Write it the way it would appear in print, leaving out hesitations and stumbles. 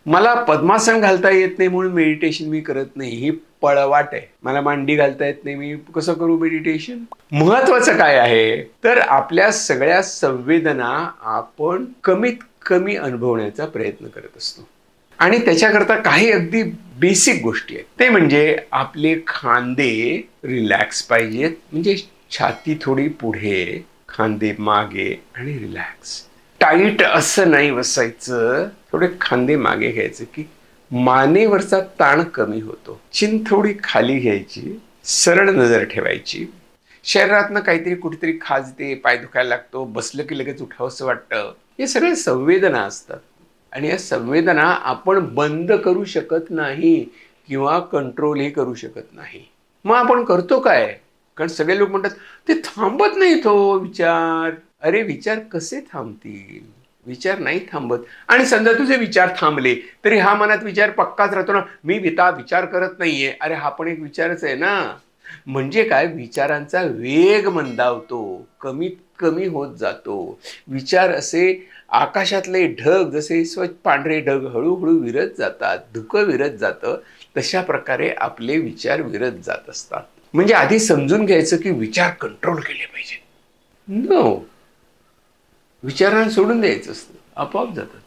मला पद्मासन घालता येत नाही म्हणून मेडिटेशन मी करत नाही, ही पळवाट आहे. मला मांडी घालता येत नाही, मी कसं करू मेडिटेशन? महत्वाचं काय आहे तर आपल्या सगळ्या संवेदना आपण कमीत कमी अनुभवण्याचा प्रयत्न करत असतो. आणि त्याच्याकरता काही अगदी बेसिक गोष्टी आहेत. ते म्हणजे आपले खांदे रिलॅक्स पाहिजेत, म्हणजे छाती थोडी पुढे, खांदे मागे आणि रिलॅक्स. टाईट असं नाही बसायचं, थोडे खांदे मागे घ्यायचे की मानेवरचा ताण कमी होतो. चिन थोडी खाली घ्यायची, सरळ नजर ठेवायची. शरीरातनं काहीतरी कुठेतरी खाजते, पाय दुखायला लागतो, बसलं की लगेच उठावंसं वाटतं. हे सगळे संवेदना असतात आणि या संवेदना आपण बंद करू शकत नाही किंवा कंट्रोलही करू शकत नाही. मग आपण करतो काय? कारण सगळे लोक म्हणतात ते थांबत नाही तो विचार. अरे विचार कसे थांबतील? विचार नाही थांबत. आणि समजा तुझे विचार थांबले तरी हा मनात विचार पक्काच राहतो ना, मी विचार करत नाहीये. अरे हा पण एक विचारच आहे ना. म्हणजे काय, विचारांचा वेग मंदावतो, कमीत कमी होत जातो. विचार असे आकाशातले ढग, जसे स्वच्छ पांढरे ढग हळूहळू विरत जातात, धुकं विरत जातं, तशा प्रकारे आपले विचार विरत जात असतात. म्हणजे आधी समजून घ्यायचं की विचार कंट्रोल केले पाहिजे. नो, विचारांना सोडून द्यायचं असतं, आपोआप जातात.